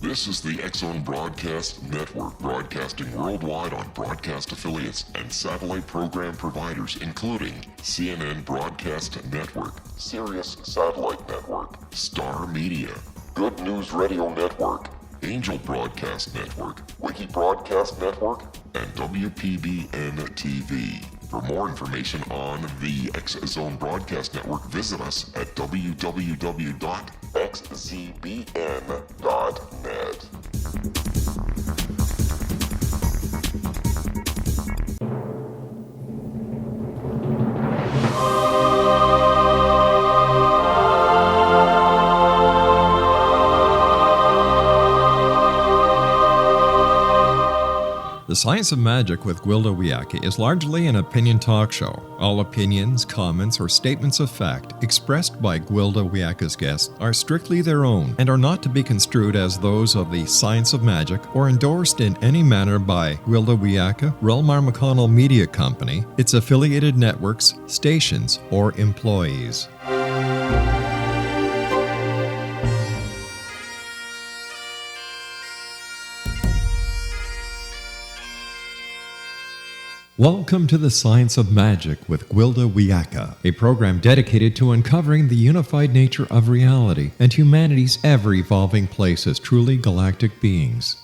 This is the TSOM Broadcast Network, broadcasting worldwide on broadcast affiliates and satellite program providers, including CNN Broadcast Network, Sirius Satellite Network, Star Media, Good News Radio Network, Angel Broadcast Network, Wiki Broadcast Network, and WPBN TV. For more information on the TSOM Broadcast Network, visit us at www.xzbn.net. The Science of Magic with Gwilda Wiyaka is largely an opinion talk show. All opinions, comments, or statements of fact expressed by Gwilda Wiyaka's guests are strictly their own and are not to be construed as those of the Science of Magic or endorsed in any manner by Gwilda Wiyaka, Relmar McConnell Media Company, its affiliated networks, stations, or employees. Welcome to the Science of Magic with Gwilda Wiyaka, a program dedicated to uncovering the unified nature of reality and humanity's ever-evolving place as truly galactic beings.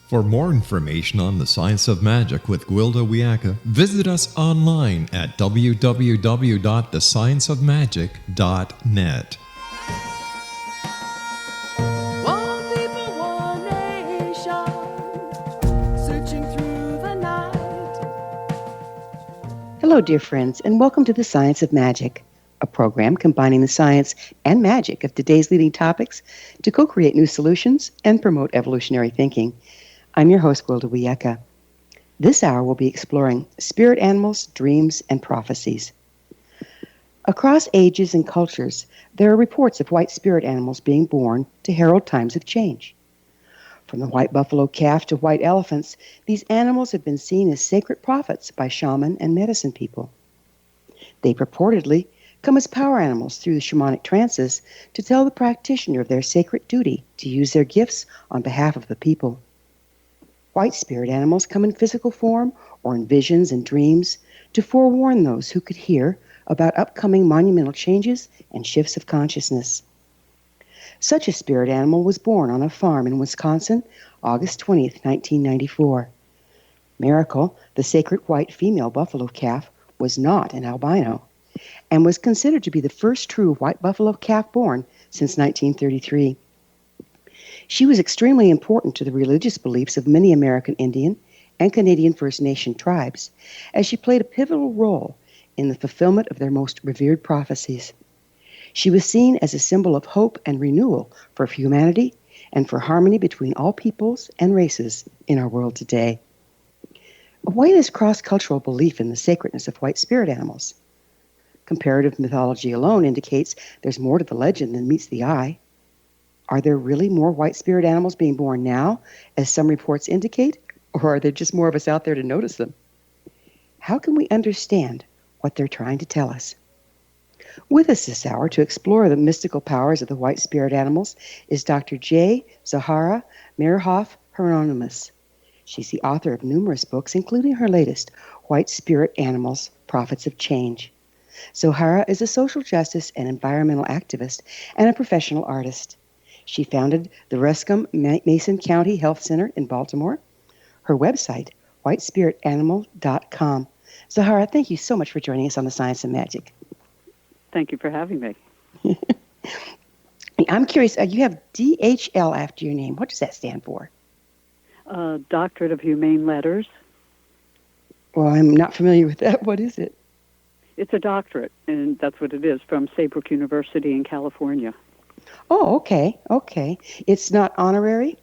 For more information on the Science of Magic with Gwilda Wiyaka, visit us online at www.thescienceofmagic.net. Hello, dear friends, and welcome to the Science of Magic, a program combining the science and magic of today's leading topics to co-create new solutions and promote evolutionary thinking. I'm your host, Gwilda Wiyaka. This hour we'll be exploring spirit animals, dreams, and prophecies. Across ages and cultures, there are reports of white spirit animals being born to herald times of change. From the white buffalo calf to white elephants, these animals have been seen as sacred prophets by shaman and medicine people. They purportedly come as power animals through the shamanic trances to tell the practitioner of their sacred duty to use their gifts on behalf of the people. White spirit animals come in physical form or in visions and dreams to forewarn those who could hear about upcoming monumental changes and shifts of consciousness. Such a spirit animal was born on a farm in Wisconsin, August 20th, 1994. Miracle, the sacred white female buffalo calf, was not an albino and was considered to be the first true white buffalo calf born since 1933. She was extremely important to the religious beliefs of many American Indian and Canadian First Nation tribes, as she played a pivotal role in the fulfillment of their most revered prophecies. She was seen as a symbol of hope and renewal for humanity and for harmony between all peoples and races in our world today. Why this cross-cultural belief in the sacredness of white spirit animals? Comparative mythology alone indicates there's more to the legend than meets the eye. Are there really more white spirit animals being born now, as some reports indicate, or are there just more of us out there to notice them? How can we understand what they're trying to tell us? With us this hour to explore the mystical powers of the white spirit animals is Dr. Zohara Meyerhoff Hieronimus. She's the author of numerous books, including her latest, White Spirit Animals, Prophets of Change. Zohara is a social justice and environmental activist and a professional artist. She founded the Ruscombe Mason County Health Center in Baltimore. Her website, whitespiritanimal.com. Zohara, thank you so much for joining us on the Science of Magic. Thank you for having me. I'm curious, you have D.H.L. after your name. What does that stand for? Doctorate of Humane Letters. Well, I'm not familiar with that. What is it? It's a doctorate, and that's what it is, from Saybrook University in California. Oh, okay. It's not honorary?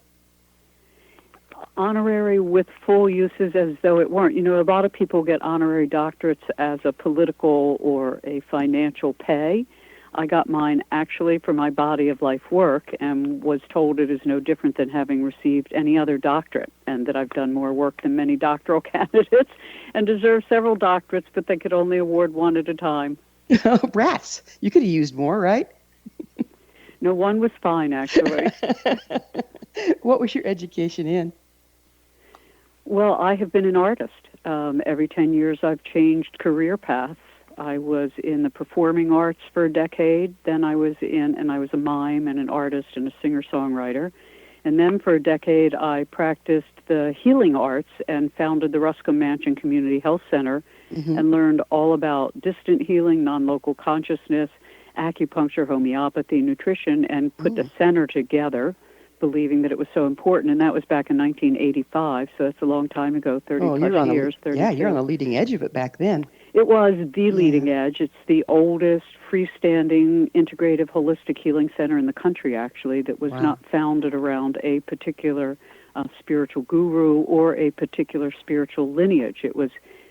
Honorary with full uses as though it weren't. You know, a lot of people get honorary doctorates as a political or a financial pay. I got mine actually for my body of life work and was told it is no different than having received any other doctorate, and that I've done more work than many doctoral candidates and deserve several doctorates, but they could only award one at a time. Rats. You could have used more, right? No, one was fine, actually. What was your education in? Well, I have been an artist. Every 10 years I've changed career paths. I was in the performing arts for a decade. Then I was a mime and an artist and a singer-songwriter. And then for a decade I practiced the healing arts and founded the Ruscombe Mansion Community Health Center and learned all about distant healing, non-local consciousness, acupuncture, homeopathy, nutrition, and put the center together, believing that it was so important. And that was back in 1985, so that's a long time ago, 30 plus years. 32. Yeah, you're on the leading edge of it back then. It was the leading edge. It's the oldest freestanding integrative holistic healing center in the country, actually, that was not founded around a particular spiritual guru or a particular spiritual lineage. It was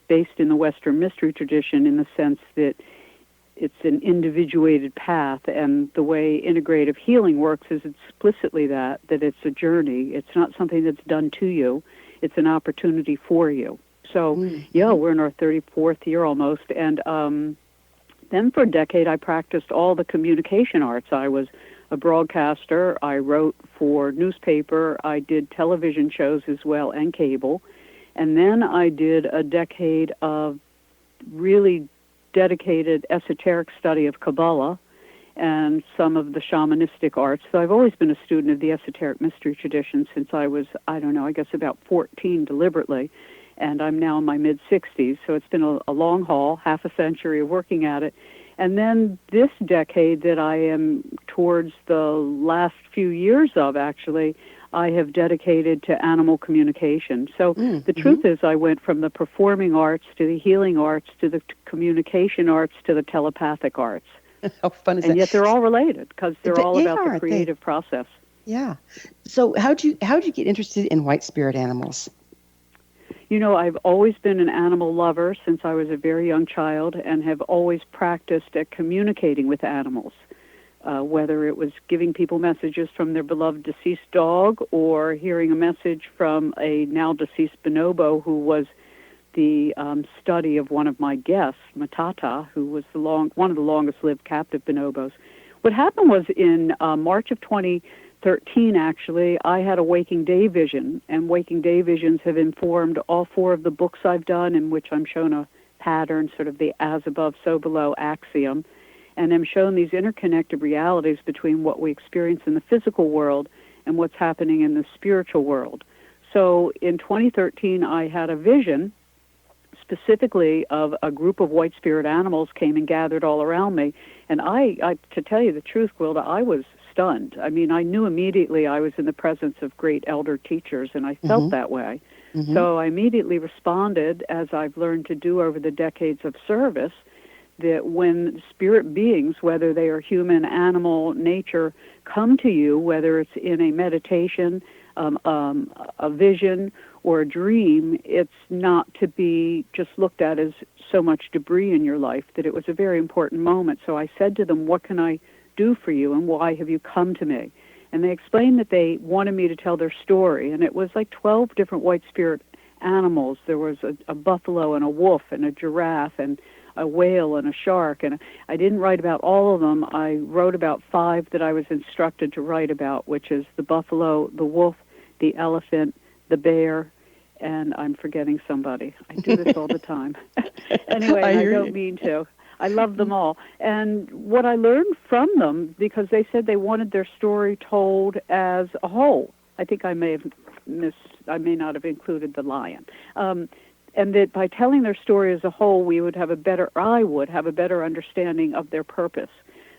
based in the Western mystery tradition in the sense that it's an individuated path, and the way integrative healing works is explicitly that it's a journey. It's not something that's done to you. It's an opportunity for you. So, we're in our 34th year almost, and then for a decade I practiced all the communication arts. I was a broadcaster. I wrote for newspaper. I did television shows as well and cable. And then I did a decade of really dedicated esoteric study of Kabbalah and some of the shamanistic arts. So I've always been a student of the esoteric mystery tradition since I was, I guess about 14 deliberately. And I'm now in my mid-60s, so it's been a long haul, half a century of working at it. And then this decade that I am towards the last few years of, actually, I have dedicated to animal communication. So the truth is I went from the performing arts to the healing arts to the communication arts to the telepathic arts. How fun is that? And yet they're all related because they're all about the creative process. Yeah. So how'd you get interested in white spirit animals? I've always been an animal lover since I was a very young child and have always practiced at communicating with animals, whether it was giving people messages from their beloved deceased dog or hearing a message from a now-deceased bonobo who was the study of one of my guests, Matata, who was one of the longest-lived captive bonobos. What happened was in March of 2013, actually, I had a waking day vision, and waking day visions have informed all 4 of the books I've done in which I'm shown a pattern, sort of the as above, so below axiom, and I'm shown these interconnected realities between what we experience in the physical world and what's happening in the spiritual world. So in 2013, I had a vision specifically of a group of white spirit animals came and gathered all around me, and I to tell you the truth, Gwilda, I was stunned. I mean, I knew immediately I was in the presence of great elder teachers, and I felt that way. So I immediately responded, as I've learned to do over the decades of service, that when spirit beings, whether they are human, animal, nature, come to you, whether it's in a meditation, a vision, or a dream, it's not to be just looked at as so much debris in your life, that it was a very important moment. So I said to them, what can I do for you, and why have you come to me? And they explained that they wanted me to tell their story, and it was like 12 different white spirit animals. There was a buffalo and a wolf and a giraffe and a whale and a shark, and I didn't write about all of them. I wrote about 5 that I was instructed to write about, which is the buffalo, the wolf, the elephant, the bear, and I'm forgetting somebody. I do this all the time. Anyway, I don't mean to. I love them all. And what I learned from them, because they said they wanted their story told as a whole. I think I may not have included the lion. And that by telling their story as a whole, I would have a better understanding of their purpose.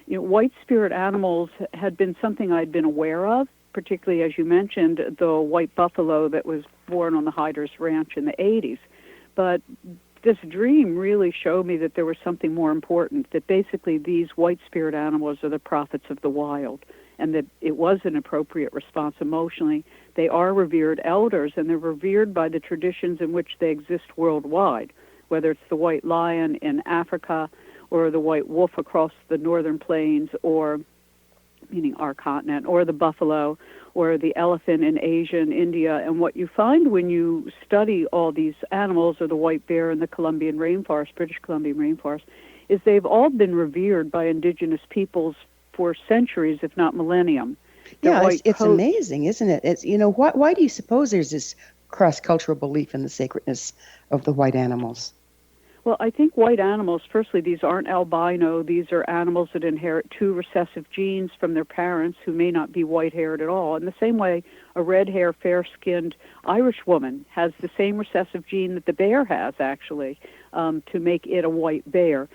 White spirit animals had been something I'd been aware of, particularly, as you mentioned, the white buffalo that was born on the Hyders Ranch in the 80s. But this dream really showed me that there was something more important, that basically these white spirit animals are the prophets of the wild, and that it was an appropriate response emotionally. They are revered elders, and they're revered by the traditions in which they exist worldwide, whether it's the white lion in Africa or the white wolf across the northern plains, or meaning our continent, or the buffalo, or the elephant in Asia and India. And what you find when you study all these animals, or the white bear in the Colombian rainforest, British Columbian rainforest, is they've all been revered by indigenous peoples for centuries, if not millennium. Their Yeah, white it's coat. amazing, isn't it? It's, why do you suppose there's this cross-cultural belief in the sacredness of the white animals? Well, I think white animals, firstly, these aren't albino. These are animals that inherit two recessive genes from their parents who may not be white-haired at all. In the same way, a red-haired, fair-skinned Irish woman has the same recessive gene that the bear has, actually, to make it a white bear.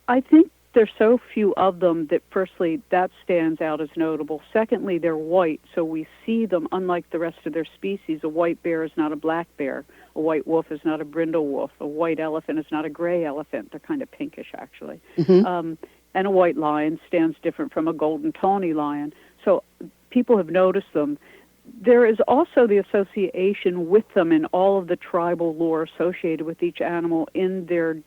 I think there's so few of them that, firstly, that stands out as notable. Secondly, they're white, so we see them unlike the rest of their species. A white bear is not a black bear. A white wolf is not a brindle wolf. A white elephant is not a gray elephant. They're kind of pinkish, actually. And a white lion stands different from a golden tawny lion. So people have noticed them. There is also the association with them in all of the tribal lore associated with each animal in their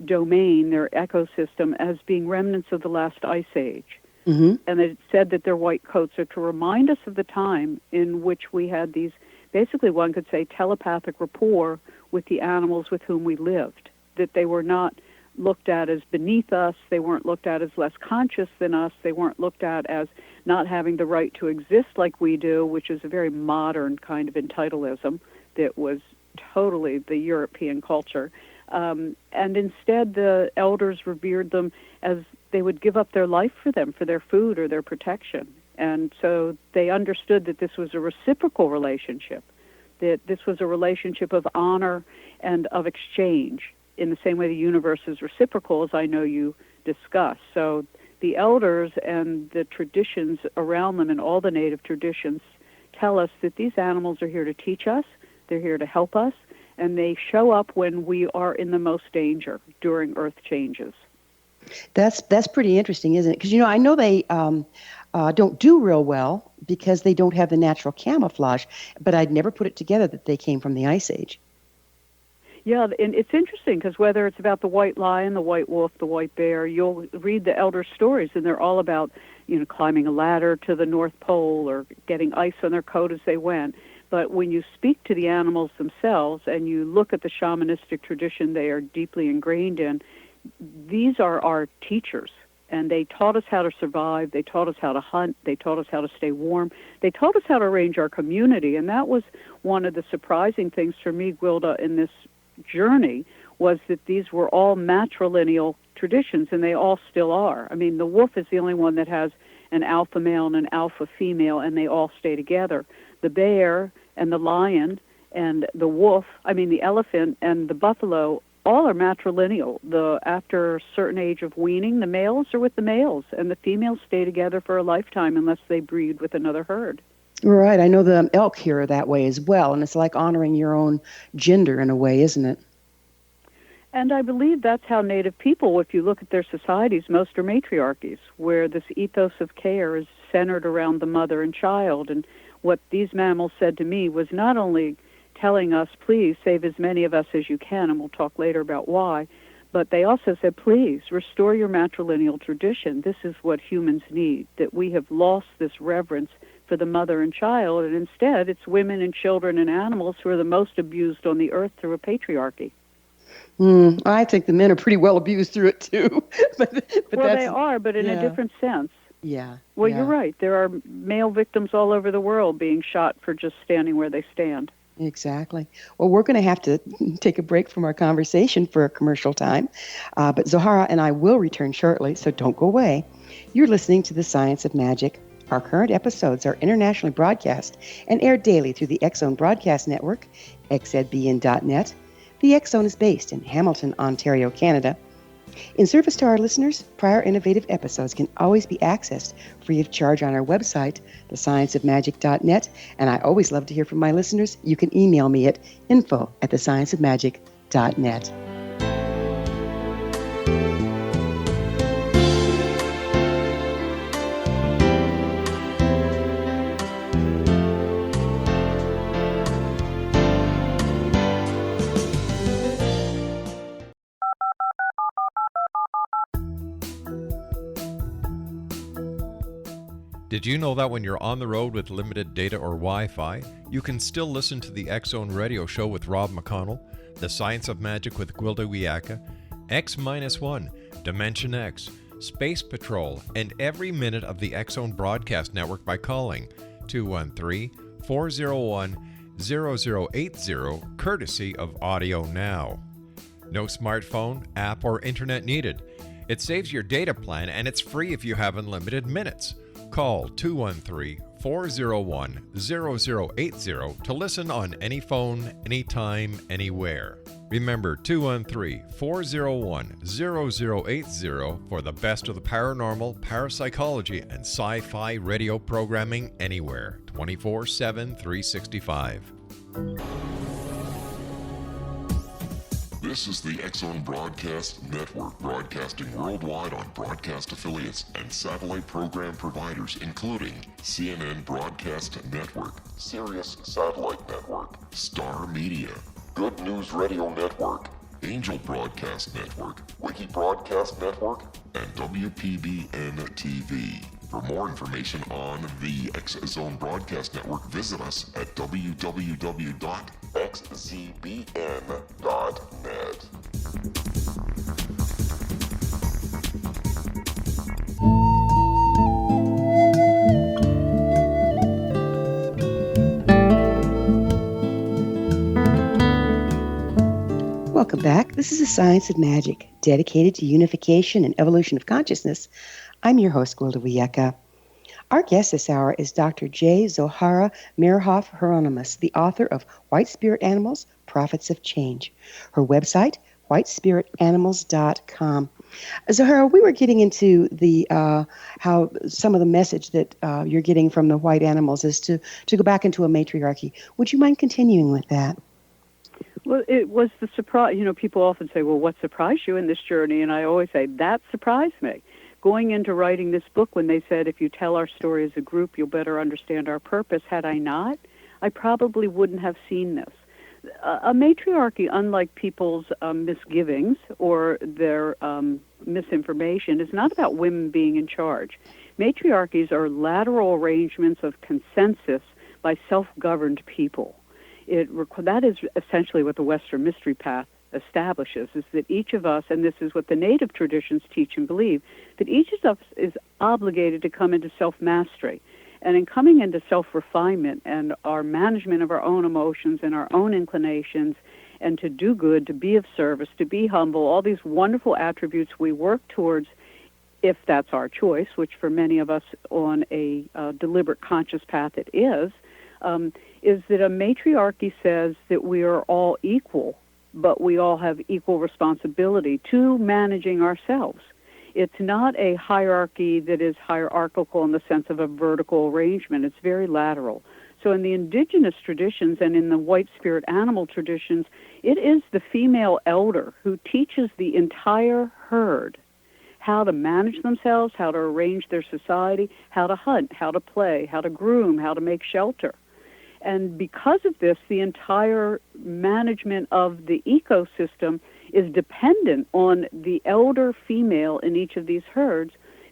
domain, their ecosystem, as being remnants of the last ice age. And it said that their white coats are to remind us of the time in which we had these, basically one could say, telepathic rapport with the animals with whom we lived, that they were not looked at as beneath us, they weren't looked at as less conscious than us, they weren't looked at as not having the right to exist like we do, which is a very modern kind of entitleism that was totally the European culture. And instead, the elders revered them as they would give up their life for them, for their food or their protection. And so they understood that this was a reciprocal relationship, that this was a relationship of honor and of exchange, in the same way the universe is reciprocal, as I know you discussed. So the elders and the traditions around them and all the native traditions tell us that these animals are here to teach us, they're here to help us, and they show up when we are in the most danger during earth changes. That's pretty interesting, isn't it? Because, I know they don't do real well because they don't have the natural camouflage, but I'd never put it together that they came from the Ice Age. Yeah, and it's interesting because whether it's about the white lion, the white wolf, the white bear, you'll read the elder stories, and they're all about, climbing a ladder to the North Pole or getting ice on their coat as they went. But when you speak to the animals themselves and you look at the shamanistic tradition they are deeply ingrained in, these are our teachers. And they taught us how to survive. They taught us how to hunt. They taught us how to stay warm. They taught us how to arrange our community. And that was one of the surprising things for me, Gwilda, in this journey, was that these were all matrilineal traditions, and they all still are. I mean, the wolf is the only one that has an alpha male and an alpha female, and they all stay together. The bear and the lion and the wolf, the elephant and the buffalo, all are matrilineal. After a certain age of weaning, the males are with the males, and the females stay together for a lifetime unless they breed with another herd. Right. I know the elk here are that way as well, and it's like honoring your own gender in a way, isn't it? And I believe that's how Native people, if you look at their societies, most are matriarchies, where this ethos of care is centered around the mother and child. And what these mammals said to me was not only telling us, please save as many of us as you can, and we'll talk later about why, but they also said, please restore your matrilineal tradition. This is what humans need, that we have lost this reverence for the mother and child, and instead it's women and children and animals who are the most abused on the earth through a patriarchy. I think the men are pretty well abused through it too. but they are, but in a different sense. Yeah. Well, you're right. There are male victims all over the world being shot for just standing where they stand. Exactly. Well, we're going to have to take a break from our conversation for a commercial time, but Zohara and I will return shortly, so don't go away. You're listening to The Science of Magic. Our current episodes are internationally broadcast and aired daily through the X-Zone Broadcast Network, xzbn.net. The X-Zone is based in Hamilton, Ontario, Canada. In service to our listeners, prior innovative episodes can always be accessed free of charge on our website, thescienceofmagic.net, and I always love to hear from my listeners. You can email me at info@thescienceofmagic.net. Did you know that when you're on the road with limited data or Wi-Fi, you can still listen to the X-Zone radio show with Rob McConnell, The Science of Magic with Gwilda Wiyaka, X-1, Dimension X, Space Patrol, and every minute of the X-Zone Broadcast Network by calling 213-401-0080, courtesy of Audio Now. No smartphone, app, or internet needed. It saves your data plan, and it's free if you have unlimited minutes. Call 213-401-0080 to listen on any phone, anytime, anywhere. Remember 213-401-0080 for the best of the paranormal, parapsychology, and sci-fi radio programming anywhere, 24/7, 365. This is the X-Zone Broadcast Network, broadcasting worldwide on broadcast affiliates and satellite program providers, including CNN Broadcast Network, Sirius Satellite Network, Star Media, Good News Radio Network, Angel Broadcast Network, Wiki Broadcast Network, and WPBN TV. For more information on the X-Zone Broadcast Network, visit us at www.xzbn.net. Welcome back. This is the Science of Magic, dedicated to unification and evolution of consciousness. I'm your host, Gwilda Wiyaka. Our guest this hour is Dr. J. Zohara Meyerhoff Hieronimus, the author of White Spirit Animals, Prophets of Change. Her website, whitespiritanimals.com. Zohara, we were getting into the how some of the message that you're getting from the white animals is to go back into a matriarchy. Would you mind continuing with that? Well, it was the surprise. You know, people often say, well, what surprised you in this journey? And I always say, that surprised me. Going into writing this book, when they said, if you tell our story as a group, you'll better understand our purpose, had I not, I probably wouldn't have seen this. A matriarchy, unlike people's misgivings or their misinformation, is not about women being in charge. Matriarchies are lateral arrangements of consensus by self-governed people. That is essentially what the Western Mystery Path establishes, is that each of us, and this is what the native traditions teach and believe, that each of us is obligated to come into self-mastery. And in coming into self-refinement and our management of our own emotions and our own inclinations, and to do good, to be of service, to be humble, all these wonderful attributes we work towards, if that's our choice, which for many of us on a deliberate conscious path it is that a matriarchy says that we are all equal, but we all have equal responsibility to managing ourselves. It's not a hierarchy that is hierarchical in the sense of a vertical arrangement. It's very lateral. So in the indigenous traditions and in the white spirit animal traditions, it is the female elder who teaches the entire herd how to manage themselves, how to arrange their society, how to hunt, how to play, how to groom, how to make shelter. And because of this, the entire management of the ecosystem is dependent on the elder female in each of these herds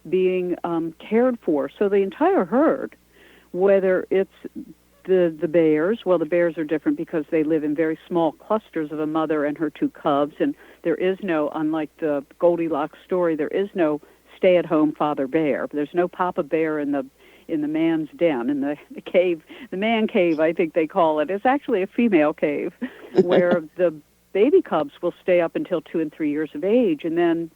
being cared for. So the entire herd, whether it's the bears, well, the bears are different because they live in very small clusters of a mother and her two cubs, and there is no, unlike the Goldilocks story, there is no stay-at-home father bear. There's no papa bear in the man's den, in the cave, the man cave, I think they call it. It's actually a female cave where the baby cubs will stay up until 2 and 3 years of age, and then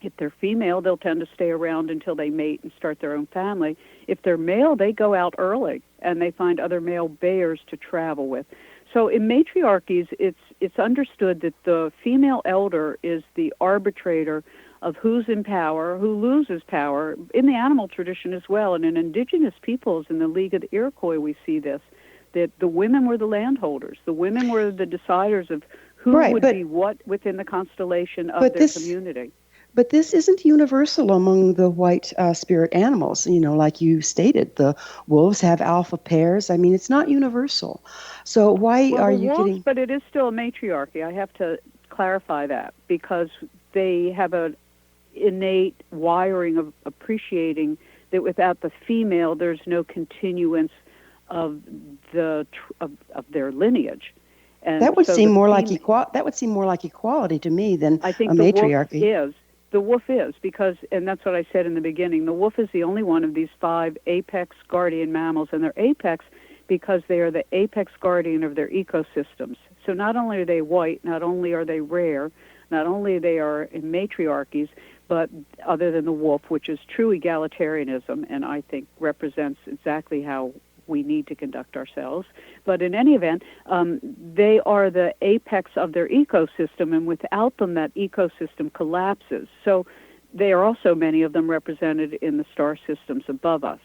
if they're female, they'll tend to stay around until they mate and start their own family. If they're male, they go out early, and they find other male bears to travel with. So in matriarchies, it's understood that the female elder is the arbitrator of who's in power, who loses power, in the animal tradition as well. And in indigenous peoples, in the League of the Iroquois, we see this, that the women were the landholders. The women were the deciders of who would be what within the constellation of their community. But this isn't universal among the white spirit animals. You know, like you stated, the wolves have alpha pairs. I mean, it's not universal. So why are you getting... But it is still a matriarchy. I have to clarify that, because they have an innate wiring of appreciating that without the female, there's no continuance of their lineage. And that would seem more like equality to me than I think a matriarchy. The wolf is, because, and that's what I said in the beginning, the wolf is the only one of these 5 apex guardian mammals, and they're apex because they are the apex guardian of their ecosystems. So not only are they white, not only are they rare, not only they are in matriarchies, but other than the wolf, which is true egalitarianism, and I think represents exactly how we need to conduct ourselves. But in any event, they are the apex of their ecosystem, and without them, that ecosystem collapses. So they are also, many of them, represented in the star systems above us.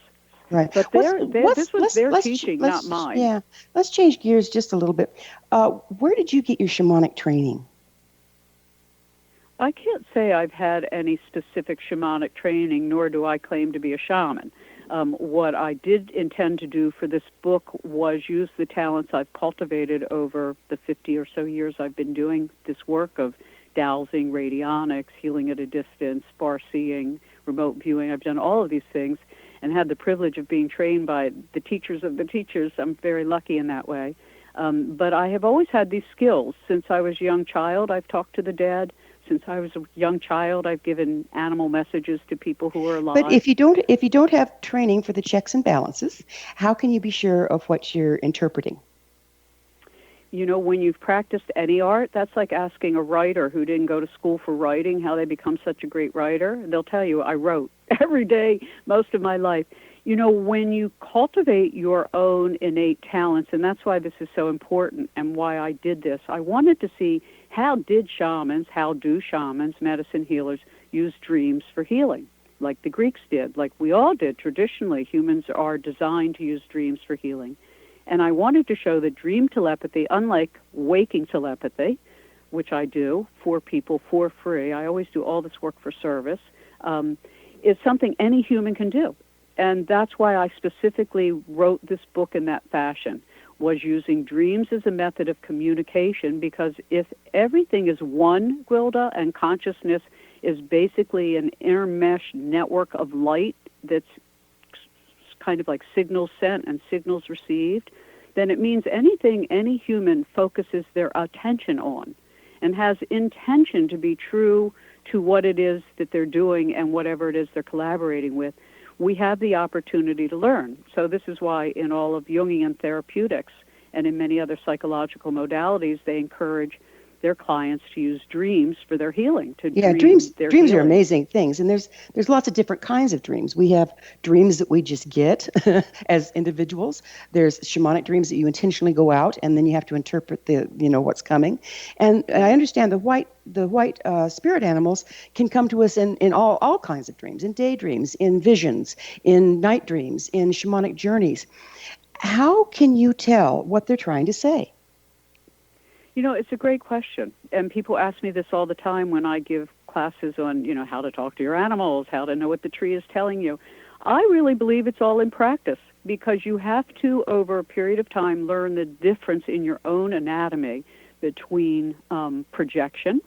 Right. But this was their teaching, not mine. Yeah. Let's change gears just a little bit. Where did you get your shamanic training? I can't say I've had any specific shamanic training, nor do I claim to be a shaman. What I did intend to do for this book was use the talents I've cultivated over the 50 or so years I've been doing this work of dowsing, radionics, healing at a distance, far-seeing, remote viewing. I've done all of these things and had the privilege of being trained by the teachers of the teachers. I'm very lucky in that way. But I have always had these skills. Since I was a young child, I've talked to the dead. Since I was a young child, I've given animal messages to people who are alive. But if you don't have training for the checks and balances, how can you be sure of what you're interpreting? You know, when you've practiced any art, that's like asking a writer who didn't go to school for writing how they become such a great writer. They'll tell you, I wrote every day, most of my life. You know, when you cultivate your own innate talents, and that's why this is so important and why I did this, I wanted to see how do shamans, medicine healers, use dreams for healing, like the Greeks did, like we all did. Traditionally, humans are designed to use dreams for healing. And I wanted to show that dream telepathy, unlike waking telepathy, which I do for people for free, I always do all this work for service, is something any human can do. And that's why I specifically wrote this book in that fashion, was using dreams as a method of communication, because if everything is one, Gwilda, and consciousness is basically an intermeshed network of light that's kind of like signals sent and signals received, then it means anything any human focuses their attention on and has intention to be true to what it is that they're doing and whatever it is they're collaborating with, we have the opportunity to learn. So this is why in all of Jungian therapeutics and in many other psychological modalities, they encourage their clients to use dreams for their healing. Dreams are amazing things, and there's lots of different kinds of dreams. We have dreams that we just get as individuals. There's shamanic dreams that you intentionally go out, and then you have to interpret what's coming. And I understand the white spirit animals can come to us in all kinds of dreams, in daydreams, in visions, in night dreams, in shamanic journeys. How can you tell what they're trying to say? You know, it's a great question, and people ask me this all the time when I give classes on, how to talk to your animals, how to know what the tree is telling you. I really believe it's all in practice, because you have to, over a period of time, learn the difference in your own anatomy between projection,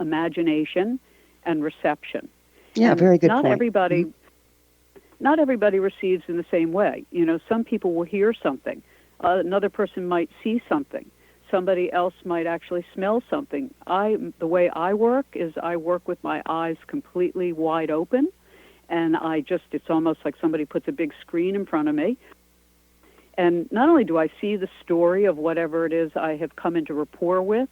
imagination, and reception. Yeah, and very good not point. Not everybody receives in the same way. Some people will hear something. Another person might see something. Somebody else might actually smell something. The way I work is I work with my eyes completely wide open, and it's almost like somebody puts a big screen in front of me. And not only do I see the story of whatever it is I have come into rapport with,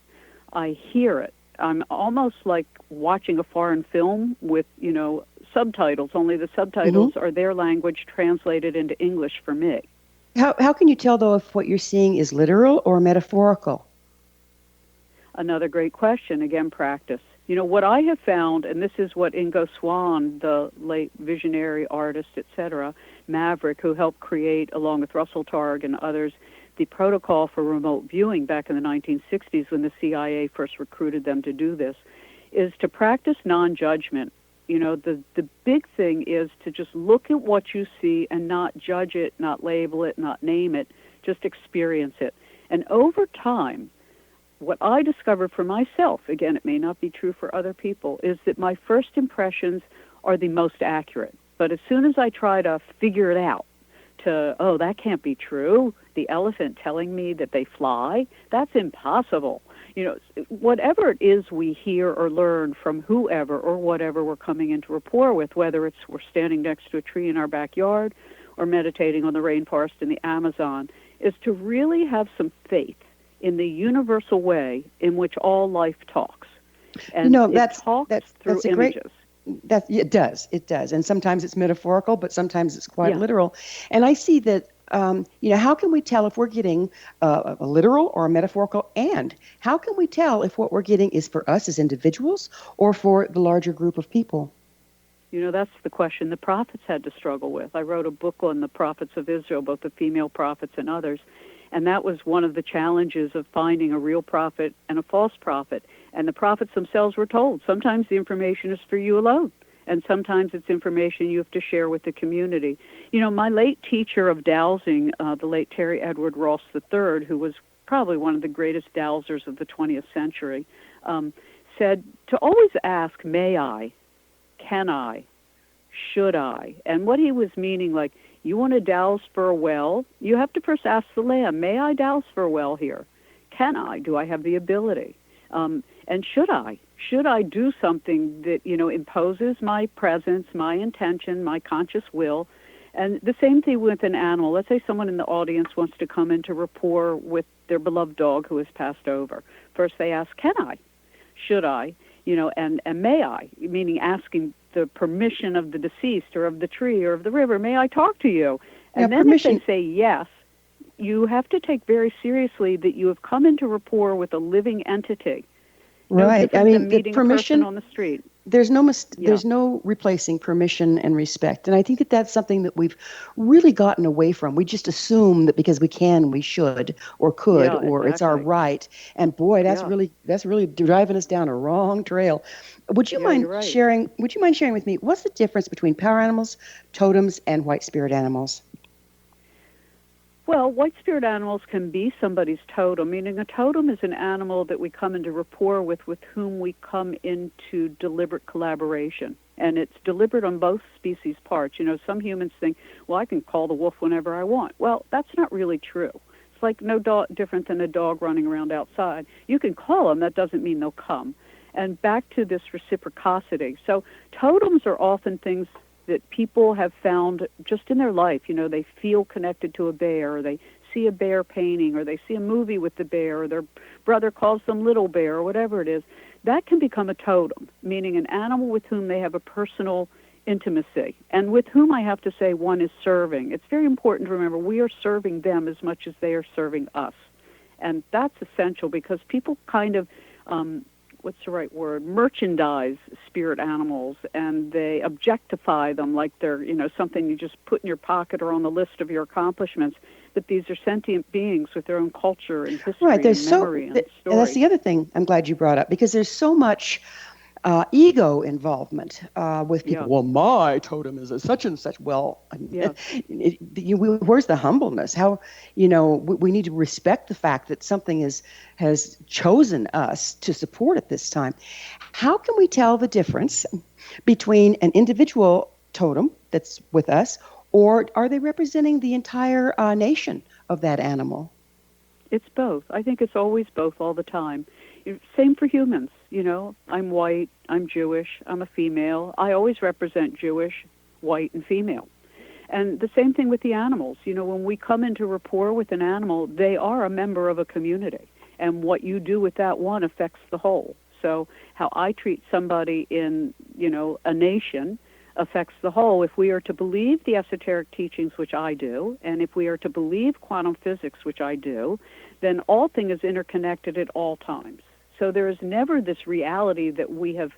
I hear it. I'm almost like watching a foreign film with, subtitles, only the subtitles are their language translated into English for me. How can you tell, though, if what you're seeing is literal or metaphorical? Another great question. Again, practice. What I have found, and this is what Ingo Swann, the late visionary artist, etc., maverick, who helped create, along with Russell Targ and others, the protocol for remote viewing back in the 1960s when the CIA first recruited them to do this, is to practice non-judgment. The big thing is to just look at what you see and not judge it, not label it, not name it, just experience it. And over time, what I discovered for myself, again, it may not be true for other people, is that my first impressions are the most accurate. But as soon as I try to figure it out, that can't be true, the elephant telling me that they fly, that's impossible. Whatever it is we hear or learn from whoever or whatever we're coming into rapport with, whether it's we're standing next to a tree in our backyard or meditating on the rainforest in the Amazon, is to really have some faith in the universal way in which all life talks. And it talks through images. It does. And sometimes it's metaphorical, but sometimes it's quite literal. And I see that, how can we tell if we're getting a literal or a metaphorical? And how can we tell if what we're getting is for us as individuals or for the larger group of people? That's the question the prophets had to struggle with. I wrote a book on the prophets of Israel, both the female prophets and others. And that was one of the challenges of finding a real prophet and a false prophet. And the prophets themselves were told, sometimes the information is for you alone, and sometimes it's information you have to share with the community. My late teacher of dowsing, the late Terry Edward Ross III, who was probably one of the greatest dowsers of the 20th century, said to always ask, may I, can I, should I? And what he was meaning, like, you want to douse for a well, you have to first ask the lamb, may I douse for a well here? Can I? Do I have the ability? And should I? Should I do something that, imposes my presence, my intention, my conscious will? And the same thing with an animal. Let's say someone in the audience wants to come into rapport with their beloved dog who has passed over. First they ask, can I? Should I? And may I? Meaning asking the permission of the deceased or of the tree or of the river, may I talk to you? And then permission. If they say yes, you have to take very seriously that you have come into rapport with a living entity. Right. I mean, the permission on the street. There's no replacing permission and respect. And I think that that's something that we've really gotten away from. We just assume that because we can, we should or could, or it's our right. And boy, that's really driving us down a wrong trail. Would you mind sharing with me what's the difference between power animals, totems, and white spirit animals? Well, white spirit animals can be somebody's totem, meaning a totem is an animal that we come into rapport with whom we come into deliberate collaboration. And it's deliberate on both species parts. Some humans think, well, I can call the wolf whenever I want. Well, that's not really true. It's like no different than a dog running around outside. You can call them, that doesn't mean they'll come. And back to this reciprocity. So totems are often things that people have found just in their life. They feel connected to a bear, or they see a bear painting, or they see a movie with the bear, or their brother calls them Little Bear, or whatever it is. That can become a totem, meaning an animal with whom they have a personal intimacy, and with whom I have to say one is serving. It's very important to remember we are serving them as much as they are serving us. And that's essential because people kind of what's the right word, merchandise spirit animals, and they objectify them like they're, something you just put in your pocket or on the list of your accomplishments, that these are sentient beings with their own culture and history and memory and story. And that's the other thing I'm glad you brought up, because there's so much ego involvement with people. Well, my totem is a such and such. Well, where's the humbleness? How, we need to respect the fact that something has chosen us to support at this time. How can we tell the difference between an individual totem that's with us, or are they representing the entire nation of that animal? It's both. I think it's always both all the time. Same for humans. I'm white, I'm Jewish, I'm a female. I always represent Jewish, white, and female. And the same thing with the animals. When we come into rapport with an animal, they are a member of a community. And what you do with that one affects the whole. So how I treat somebody in, a nation affects the whole. If we are to believe the esoteric teachings, which I do, and if we are to believe quantum physics, which I do, then all things is interconnected at all times. So there is never this reality that we have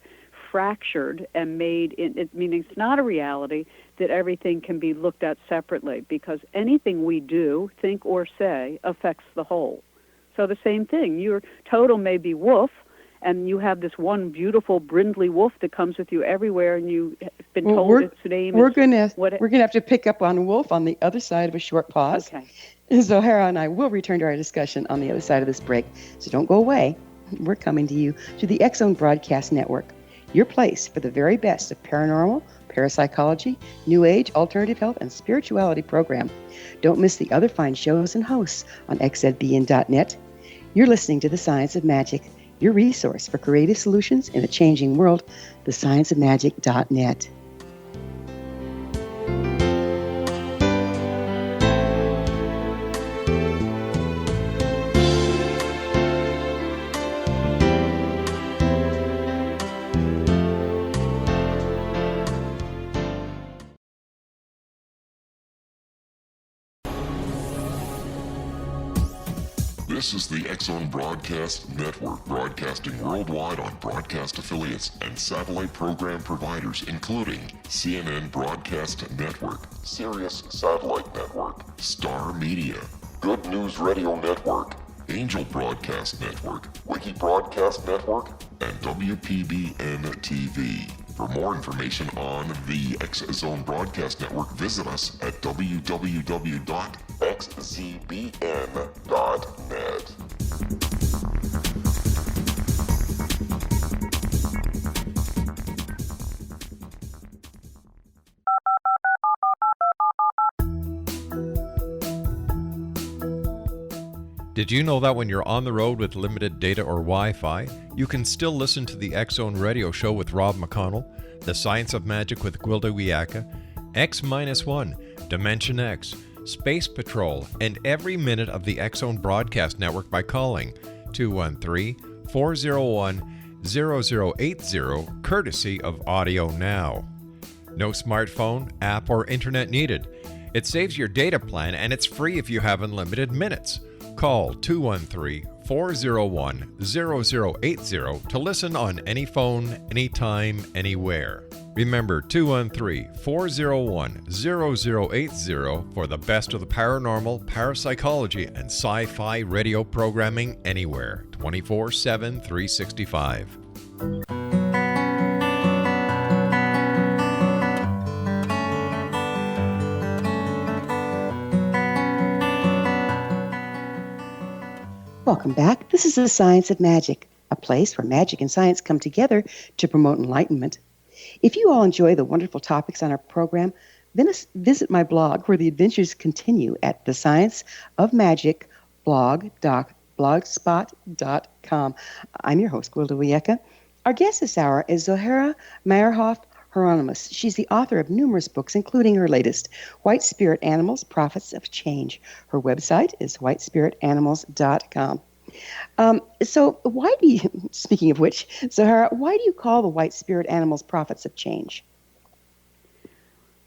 fractured and made, meaning it's not a reality that everything can be looked at separately, because anything we do, think, or say affects the whole. So the same thing, your totem may be wolf, and you have this one beautiful brindley wolf that comes with you everywhere, and you've been told its name. We're going to have to pick up on wolf on the other side of a short pause. Okay. Zohara and I will return to our discussion on the other side of this break, so don't go away. We're coming to you through the X-Zone Broadcast Network, your place for the very best of paranormal, parapsychology, New Age, alternative health, and spirituality program. Don't miss the other fine shows and hosts on xzbn.net. You're listening to The Science of Magic, your resource for creative solutions in a changing world, thescienceofmagic.net. This is the X-Zone Broadcast Network, broadcasting worldwide on broadcast affiliates and satellite program providers, including CNN Broadcast Network, Sirius Satellite Network, Star Media, Good News Radio Network, Angel Broadcast Network, Wiki Broadcast Network, and WPBN TV. For more information on the X-Zone Broadcast Network, visit us at www.xzbn.net. Did you know that when you're on the road with limited data or Wi-Fi, you can still listen to the X-Zone Radio Show with Rob McConnell, The Science of Magic with Gwilda Wiyaka, X-1, Dimension X, Space Patrol, and every minute of the X-Zone Broadcast Network by calling 213-401-0080, courtesy of Audio Now. No smartphone, app, or internet needed. It saves your data plan and it's free if you have unlimited minutes. Call 213-401-0080 to listen on any phone, anytime, anywhere. Remember 213-401-0080 for the best of the paranormal, parapsychology, and sci-fi radio programming anywhere, 24/7, 365. Welcome back. This is The Science of Magic, a place where magic and science come together to promote enlightenment. If you all enjoy the wonderful topics on our program, then visit my blog where the adventures continue at thescienceofmagicblog.blogspot.com. I'm your host, Gwilda Wiyaka. Our guest this hour is Zohara Meyerhoff Hieronimus. She's the author of numerous books, including her latest, White Spirit Animals, Prophets of Change. Her website is whitespiritanimals.com. So why do you, speaking of which, Zohara, why do you call the white spirit animals prophets of change?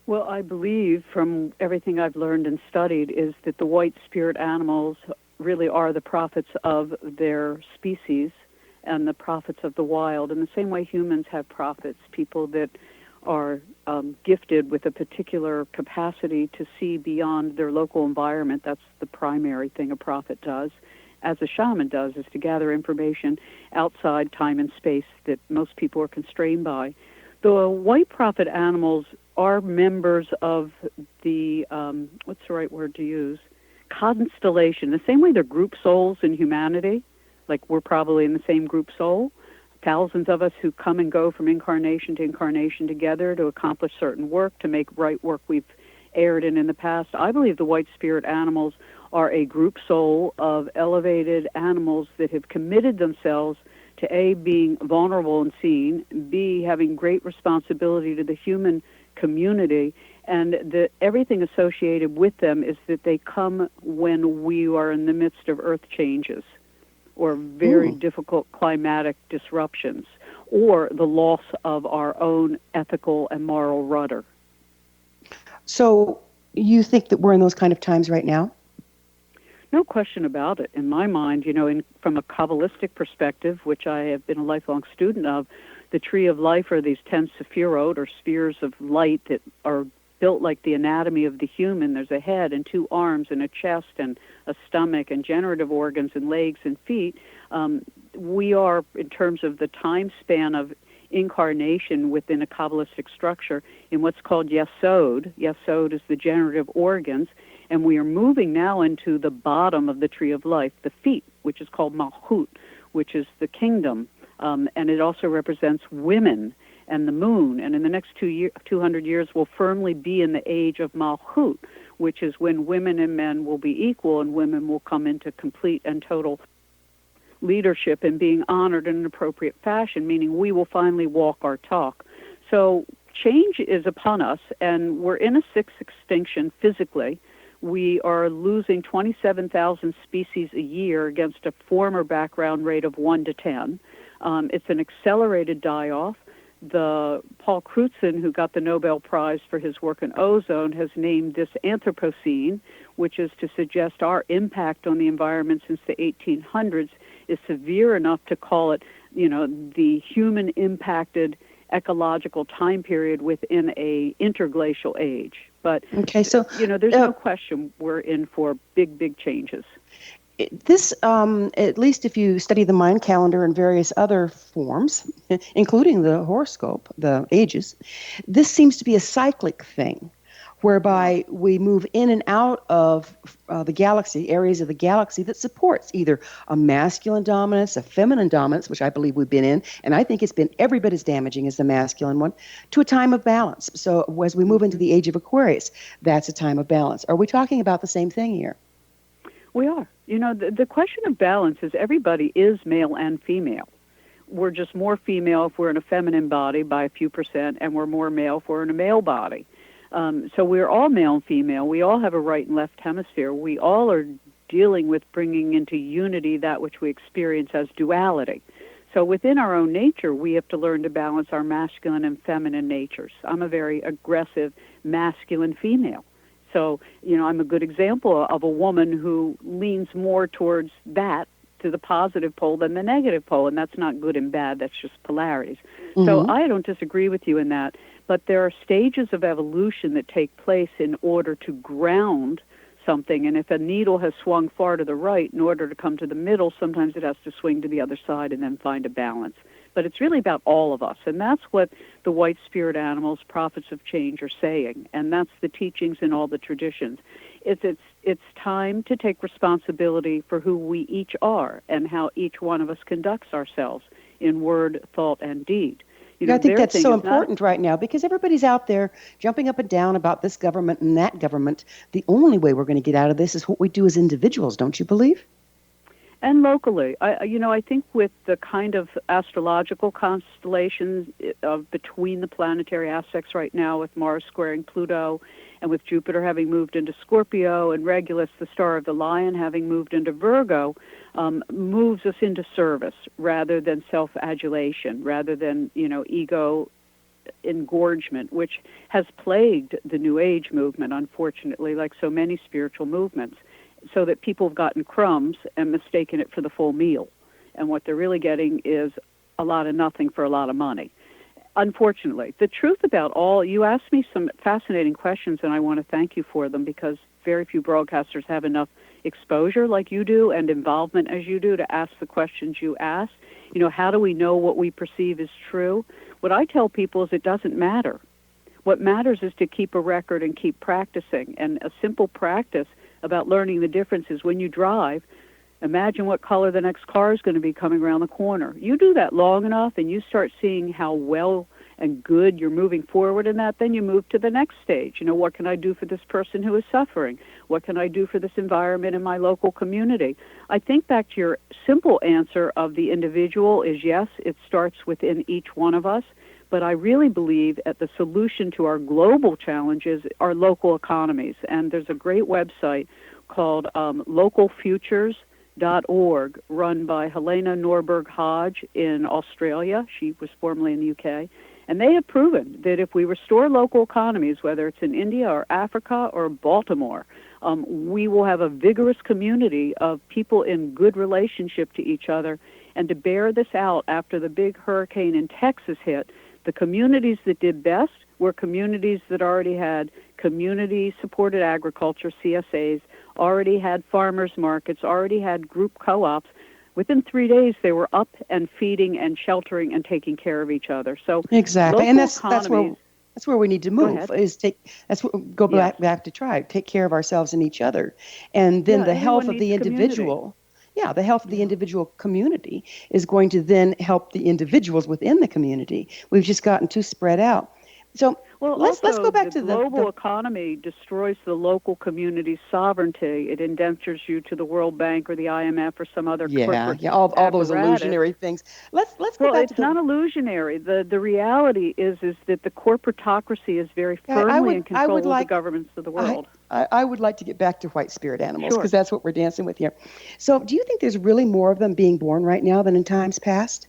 Well, I believe from everything I've learned and studied is that the white spirit animals really are the prophets of their species and the prophets of the wild. In the same way humans have prophets, people that are gifted with a particular capacity to see beyond their local environment. That's the primary thing a prophet does. As a shaman does, is to gather information outside time and space that most people are constrained by. The white prophet animals are members of the, what's the right word to use? Constellation. The same way they're group souls in humanity, like we're probably in the same group soul. Thousands of us who come and go from incarnation to incarnation together to accomplish certain work, to make right work we've erred in the past. I believe the white spirit animals are a group soul of elevated animals that have committed themselves to A, being vulnerable and seen, B, having great responsibility to the human community, and everything associated with them is that they come when we are in the midst of earth changes or very difficult climatic disruptions or the loss of our own ethical and moral rudder. So you think that we're in those kind of times right now? No question about it. In my mind, you know, from a Kabbalistic perspective, which I have been a lifelong student of, the tree of life are these 10 sephirot, or spheres of light, that are built like the anatomy of the human. There's a head and 2 arms and a chest and a stomach and generative organs and legs and feet. We are, in terms of the time span of incarnation within a Kabbalistic structure, in what's called Yesod. Yesod is the generative organs, and we are moving now into the bottom of the tree of life, the feet, which is called Malchut, which is the kingdom, and it also represents women and the moon. And in the next 200 years, we'll firmly be in the age of Malchut, which is when women and men will be equal, and women will come into complete and total leadership and being honored in an appropriate fashion, meaning we will finally walk our talk. So change is upon us, and we're in a sixth extinction physically. We are losing 27,000 species a year against a former background rate of 1 to 10. It's an accelerated die-off. Paul Crutzen, who got the Nobel Prize for his work in ozone, has named this Anthropocene, which is to suggest our impact on the environment since the 1800s is severe enough to call it, the human-impacted ecological time period within a interglacial age. But, okay, so there's no question we're in for big, big changes. This, at least if you study the Mayan calendar and various other forms, including the horoscope, the ages, this seems to be a cyclic thing, whereby we move in and out of the galaxy, areas of the galaxy that supports either a masculine dominance, a feminine dominance, which I believe we've been in, and I think it's been every bit as damaging as the masculine one, to a time of balance. So as we move into the age of Aquarius, that's a time of balance. Are we talking about the same thing here? We are. The question of balance is everybody is male and female. We're just more female if we're in a feminine body by a few percent, and we're more male if we're in a male body. So we're all male and female. We all have a right and left hemisphere. We all are dealing with bringing into unity that which we experience as duality. So within our own nature, we have to learn to balance our masculine and feminine natures. I'm a very aggressive masculine female. So, I'm a good example of a woman who leans more towards that, to the positive pole, than the negative pole, and that's not good and bad, that's just polarities. Mm-hmm. So I don't disagree with you in that, but there are stages of evolution that take place in order to ground something, and if a needle has swung far to the right, in order to come to the middle, sometimes it has to swing to the other side and then find a balance. But it's really about all of us, and that's what the white spirit animals, prophets of change, are saying, and that's the teachings in all the traditions. It's time to take responsibility for who we each are and how each one of us conducts ourselves in word, thought, and deed. I think that's so important right now, because everybody's out there jumping up and down about this government and that government. The only way we're going to get out of this is what we do as individuals, don't you believe? And locally, I think with the kind of astrological constellations between the planetary aspects right now, with Mars squaring Pluto, and with Jupiter having moved into Scorpio, and Regulus, the star of the lion, having moved into Virgo, moves us into service rather than self-adulation, rather than, ego engorgement, which has plagued the New Age movement, unfortunately, like so many spiritual movements, so that people have gotten crumbs and mistaken it for the full meal. And what they're really getting is a lot of nothing for a lot of money. Unfortunately, the truth about you asked me some fascinating questions, and I want to thank you for them, because very few broadcasters have enough exposure like you do and involvement as you do to ask the questions you ask. How do we know what we perceive is true? What I tell people is it doesn't matter. What matters is to keep a record and keep practicing. And a simple practice about learning the difference is when you drive, imagine what color the next car is going to be coming around the corner. You do that long enough and you start seeing how well and good you're moving forward in that, then you move to the next stage. What can I do for this person who is suffering? What can I do for this environment in my local community? I think back to your simple answer of the individual is yes, it starts within each one of us. But I really believe that the solution to our global challenges are local economies. And there's a great website called localfutures.org, run by Helena Norberg-Hodge in Australia. She was formerly in the UK. And they have proven that if we restore local economies, whether it's in India or Africa or Baltimore, we will have a vigorous community of people in good relationship to each other. And to bear this out after the big hurricane in Texas hit, the communities that did best were communities that already had community-supported agriculture, CSAs, already had farmers markets, already had group co-ops. Within 3 days, they were up and feeding and sheltering and taking care of each other. So exactly, and that's where we need to move. Go back to take care of ourselves and each other, and then the health of the individual. Yeah, the health of the individual community is going to then help the individuals within the community. We've just gotten too spread out. So Well, Let's also, go back the to global economy destroys the local community's sovereignty. It indentures you to the World Bank or the IMF or some other corporate all those apparatus. illusionary things. Let's go Well, back to it's not illusionary. The reality is that the corporatocracy is very firmly in I would control of the like governments of the world. I would like to get back to white spirit animals Sure. because that's what we're dancing with here. So, do you think there's really more of them being born right now than in times past?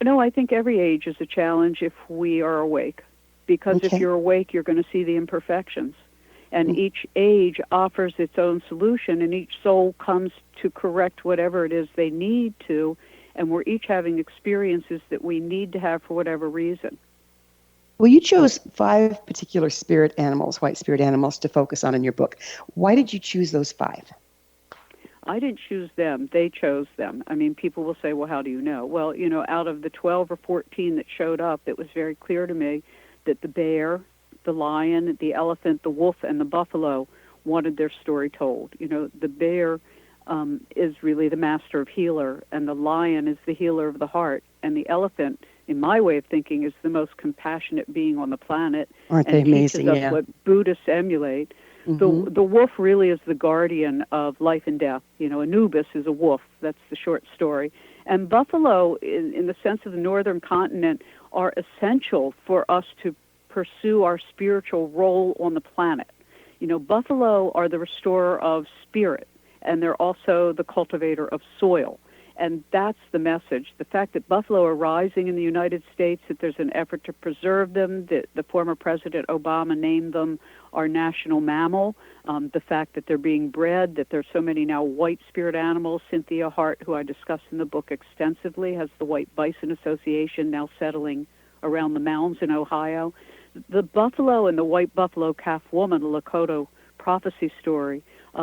No, I think every age is a challenge if we are awake. Because if Okay. you're awake, you're going to see the imperfections. And each age offers its own solution, and each soul comes to correct whatever it is they need to, and we're each having experiences that we need to have for whatever reason. Well, you chose 5 particular spirit animals, white spirit animals, to focus on in your book. Why did you choose those 5? I didn't choose them. They chose them. I mean, people will say, well, how do you know? Well, out of the 12 or 14 that showed up, it was very clear to me that the bear, the lion, the elephant, the wolf, and the buffalo wanted their story told. The bear is really the master of healer, and the lion is the healer of the heart, and the elephant, in my way of thinking, is the most compassionate being on the planet. Aren't they and amazing? teaches us what Buddhists emulate. The wolf really is the guardian of life and death. Anubis is a wolf. That's the short story. And buffalo, in the sense of the northern continent, are essential for us to pursue our spiritual role on the planet. Buffalo are the restorer of spirit, and they're also the cultivator of soil. And that's the message. The fact that buffalo are rising in the United States, that there's an effort to preserve them, that the former President Obama named them our national mammal, the fact that they're being bred, that there's so many now white spirit animals. Cynthia Hart, who I discuss in the book extensively, has the White Bison Association now settling around the mounds in Ohio. The buffalo and the white buffalo calf woman, the Lakota prophecy story,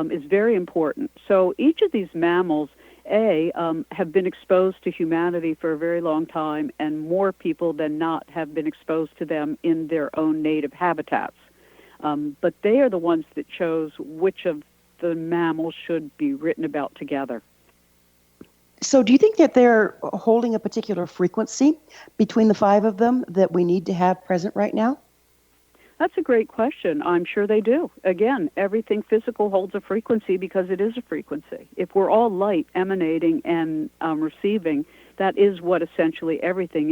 is very important. So each of these mammals, have been exposed to humanity for a very long time, and more people than not have been exposed to them in their own native habitats. But they are the ones that chose which of the mammals should be written about together. So do you think that they're holding a particular frequency between the 5 of them that we need to have present right now? That's a great question. I'm sure they do. Again, everything physical holds a frequency because it is a frequency. If we're all light emanating and receiving, that is what essentially everything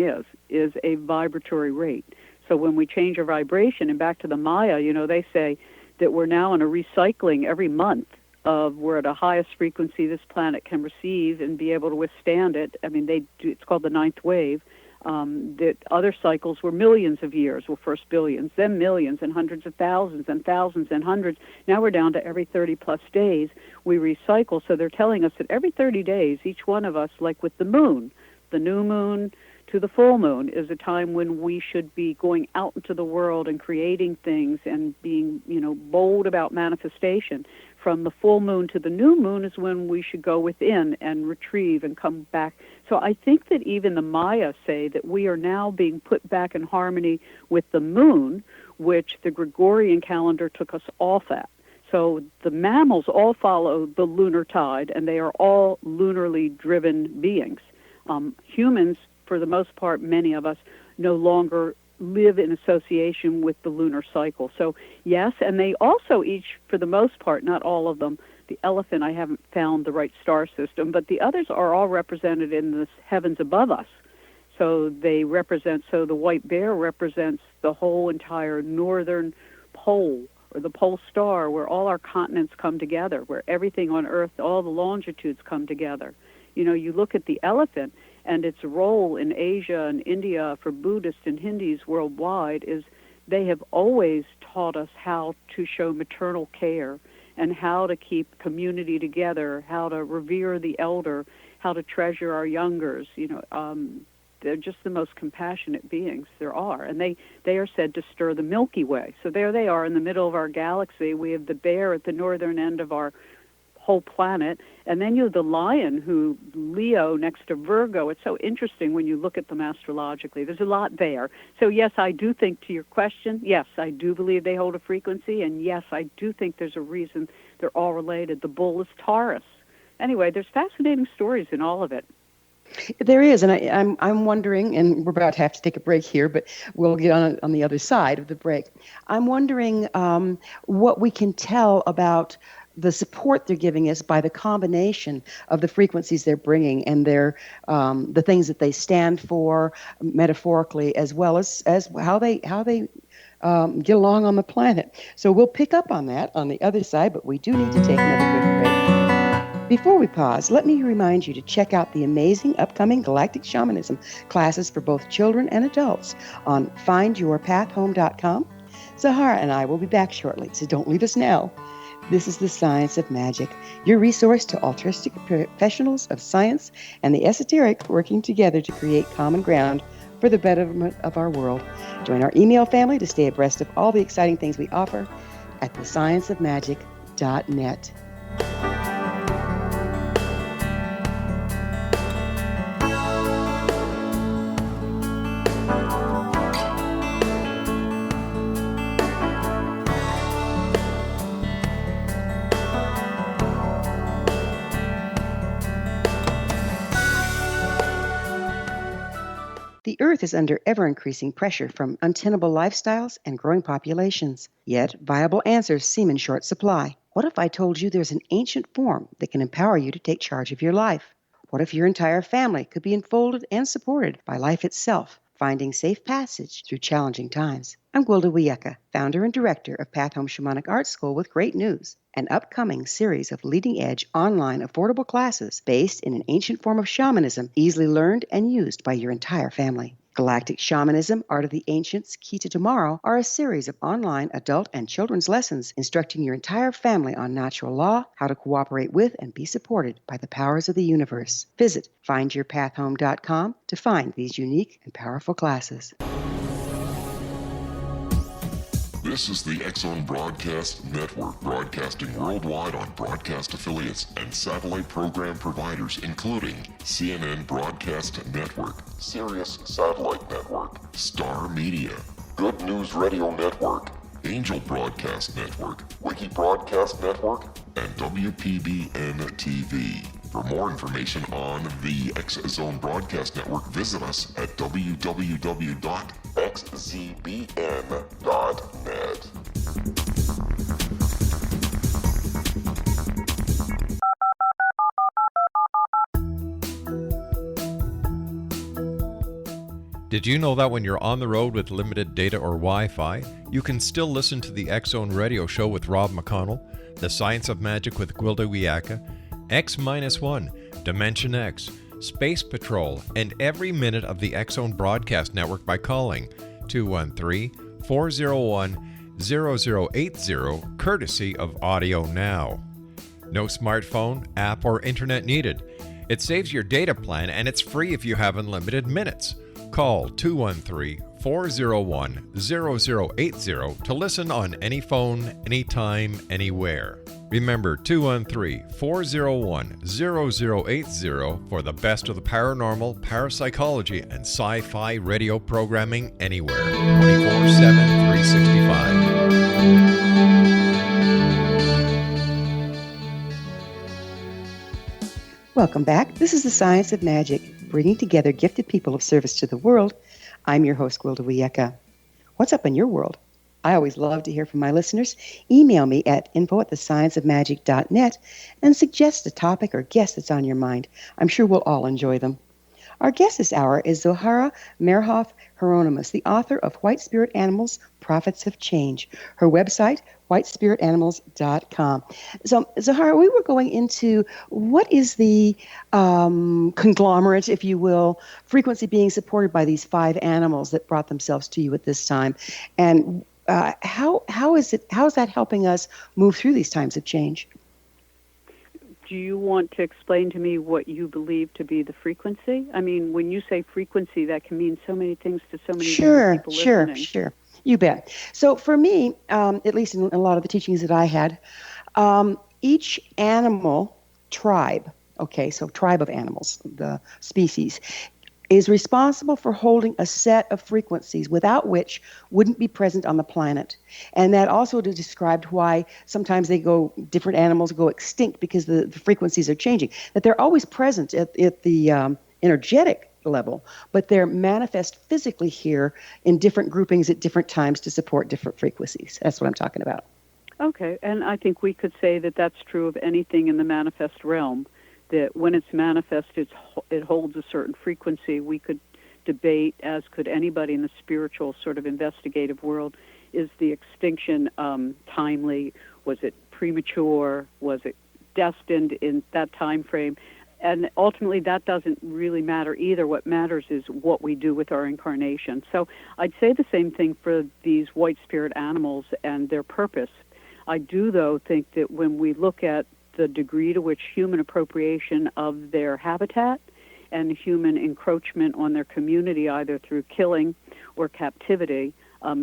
is a vibratory rate. So when we change our vibration, and back to the Maya, they say that we're now in a recycling every month of we're at the highest frequency this planet can receive and be able to withstand it. I mean, it's called the ninth wave. That other cycles were millions of years, well, first billions, then millions and hundreds of thousands and hundreds. Now we're down to every 30-plus days we recycle. So they're telling us that every 30 days, each one of us, like with the moon, the new moon to the full moon is a time when we should be going out into the world and creating things and being, bold about manifestation. From the full moon to the new moon is when we should go within and retrieve and come back. So I think that even the Maya say that we are now being put back in harmony with the moon, which the Gregorian calendar took us off at. So the mammals all follow the lunar tide, and they are all lunarly driven beings. Humans, for the most part, many of us, no longer live in association with the lunar cycle. So yes, and they also each, for the most part, not all of them, the elephant, I haven't found the right star system, but the others are all represented in the heavens above us. So they represent, so the white bear represents the whole entire northern pole, or the pole star, where all our continents come together, where everything on Earth, all the longitudes come together. You look at the elephant, and its role in Asia and India for Buddhists and Hindus worldwide is they have always taught us how to show maternal care and how to keep community together, how to revere the elder, how to treasure our youngers. They're just the most compassionate beings there are. And they are said to stir the Milky Way. So there they are in the middle of our galaxy. We have the bear at the northern end of our whole planet, and then you have the lion, who Leo next to Virgo. It's so interesting when you look at them astrologically. There's a lot there. So yes, I do think, to your question, yes, I do believe they hold a frequency, and yes, I do think there's a reason they're all related. The bull is Taurus. Anyway, there's fascinating stories in all of it. There is, and I'm wondering, and we're about to have to take a break here, but we'll get on the other side of the break. I'm wondering what we can tell about the support they're giving us by the combination of the frequencies they're bringing and the things that they stand for metaphorically, as well as how they get along on the planet. So we'll pick up on that on the other side, but we do need to take another quick break. Before we pause, let me remind you to check out the amazing upcoming Galactic Shamanism classes for both children and adults on findyourpathhome.com. Zohara and I will be back shortly, so don't leave us now. This is The Science of Magic, your resource to altruistic professionals of science and the esoteric working together to create common ground for the betterment of our world. Join our email family to stay abreast of all the exciting things we offer at thescienceofmagic.net. The Earth is under ever-increasing pressure from untenable lifestyles and growing populations. Yet, viable answers seem in short supply. What if I told you there's an ancient form that can empower you to take charge of your life? What if your entire family could be enfolded and supported by life itself, finding safe passage through challenging times? I'm Gwilda Wiyaka, founder and director of Path Home Shamanic Art School, with great news: an upcoming series of leading-edge online affordable classes based in an ancient form of shamanism, easily learned and used by your entire family. Galactic Shamanism, Art of the Ancients, Key to Tomorrow are a series of online adult and children's lessons instructing your entire family on natural law, how to cooperate with and be supported by the powers of the universe. Visit findyourpathhome.com to find these unique and powerful classes. This is the X-Zone Broadcast Network, broadcasting worldwide on broadcast affiliates and satellite program providers, including CNN Broadcast Network, Sirius Satellite Network, Star Media, Good News Radio Network, Angel Broadcast Network, Wiki Broadcast Network, and WPBN TV. For more information on the X-Zone Broadcast Network, visit us at www.xzbn.net. Did you know that when you're on the road with limited data or Wi-Fi, you can still listen to the X-Zone Radio Show with Rob McConnell, The Science of Magic with Gwilda Wiyaka, X-1, Dimension X, Space Patrol, and every minute of the X-Zone Broadcast Network by calling 213-401-0080, courtesy of Audio Now. No smartphone, app, or internet needed. It saves your data plan, and it's free if you have unlimited minutes. Call 213-401-0080 to listen on any phone, anytime, anywhere. Remember 213-401-0080 for the best of the paranormal, parapsychology, and sci-fi radio programming anywhere. 24/7, 365. Welcome back. This is The Science of Magic, bringing together gifted people of service to the world. I'm your host, Gwilda Wiyaka. What's up in your world? I always love to hear from my listeners. Email me at info@thescienceofmagic.net and suggest a topic or guest that's on your mind. I'm sure we'll all enjoy them. Our guest this hour is Zohara Meyerhoff Hieronimus, the author of White Spirit Animals, Prophets of Change. Her website, whitespiritanimals.com. So, Zohara, we were going into what is the conglomerate, if you will, frequency being supported by these 5 animals that brought themselves to you at this time, and how is that helping us move through these times of change? Do you want to explain to me what you believe to be the frequency? I mean, when you say frequency, that can mean so many things to so many different people listening. Sure. You bet. So for me, at least in a lot of the teachings that I had, each animal tribe, so tribe of animals, the species, is responsible for holding a set of frequencies without which wouldn't be present on the planet. And that also described why sometimes different animals go extinct because the frequencies are changing. That they're always present at the energetic level, but they're manifest physically here in different groupings at different times to support different frequencies. That's what I'm talking about. Okay, and I think we could say that that's true of anything in the manifest realm, that when it's manifest, it holds a certain frequency. We could debate, as could anybody in the spiritual sort of investigative world, is the extinction timely? Was it premature? Was it destined in that time frame? And ultimately, that doesn't really matter either. What matters is what we do with our incarnation. So I'd say the same thing for these white spirit animals and their purpose. I do, though, think that when we look at the degree to which human appropriation of their habitat and human encroachment on their community, either through killing or captivity,